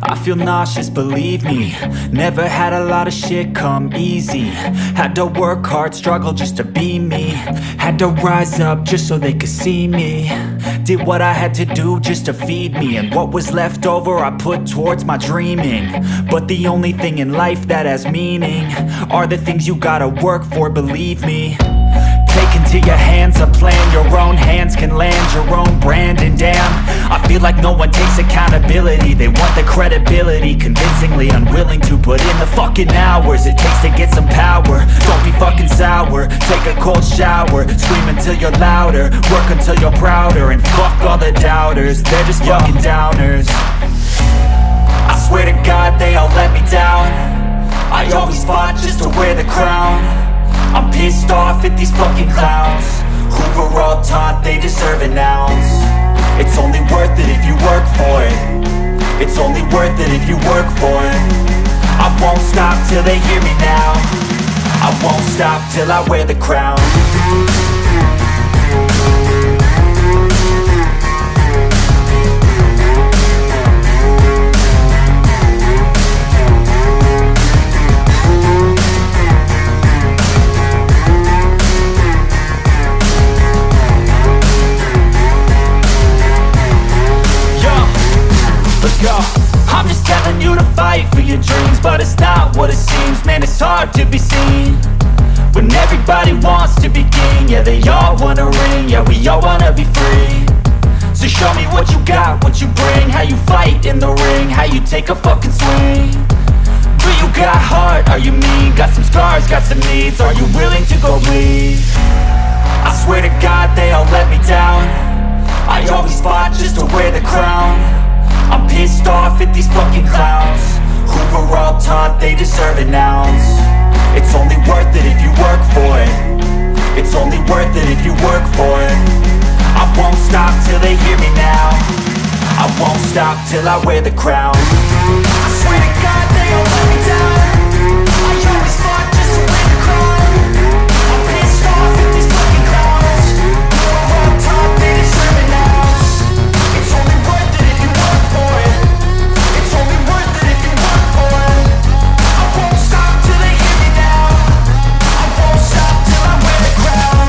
I feel nauseous, believe me. Never had a lot of shit come easy. Had to work hard, struggle just to be me. Had to rise up just so they could see me. Did what I had to do just to feed me. And what was left over I put towards my dreaming. But the only thing in life that has meaning are the things you gotta work for, believe me. Take into your hands a plan. Your own hands can land your own brand. And damn, I feel like no one takes accountability. They want the credibility, convincingly unwilling to put in the fucking hours it takes to get some power. Don't be fucking sour, take a cold shower. Scream until you're louder, work until you're prouder. And fuck all the doubters, they're just fucking downers. I swear to God they all let me down. I always fought just to wear the crown. I'm pissed off at these fucking clowns who were all taught they deserve an ounce. It's only worth it if you work for it. It's only worth it if you work for it. I won't stop till they hear me now. I won't stop till I wear the crown. I'm just telling you to fight for your dreams, but it's not what it seems. Man, it's hard to be seen when everybody wants to be king. Yeah, they all wanna ring, yeah, we all wanna be free. So show me what you got, what you bring. How you fight in the ring, how you take a fucking swing. Do you got heart, are you mean? Got some scars, got some needs, are you willing to go bleed? I swear to God they all let me down. I always fought just to wear the crown. I'm pissed off at these fucking clowns who were all taught they deserve an ounce. It's only worth it if you work for it. It's only worth it if you work for it. I won't stop till they hear me now. I won't stop till I wear the crown. I swear to God they all let me down. I always fought just to wear the crown. I'm pissed off at these fucking clowns who were all taught they deserve an ounce. It's only worth it if you work for it. It's only worth it if you work for it. I won't stop till they hear me now. I won't stop till I wear the crown.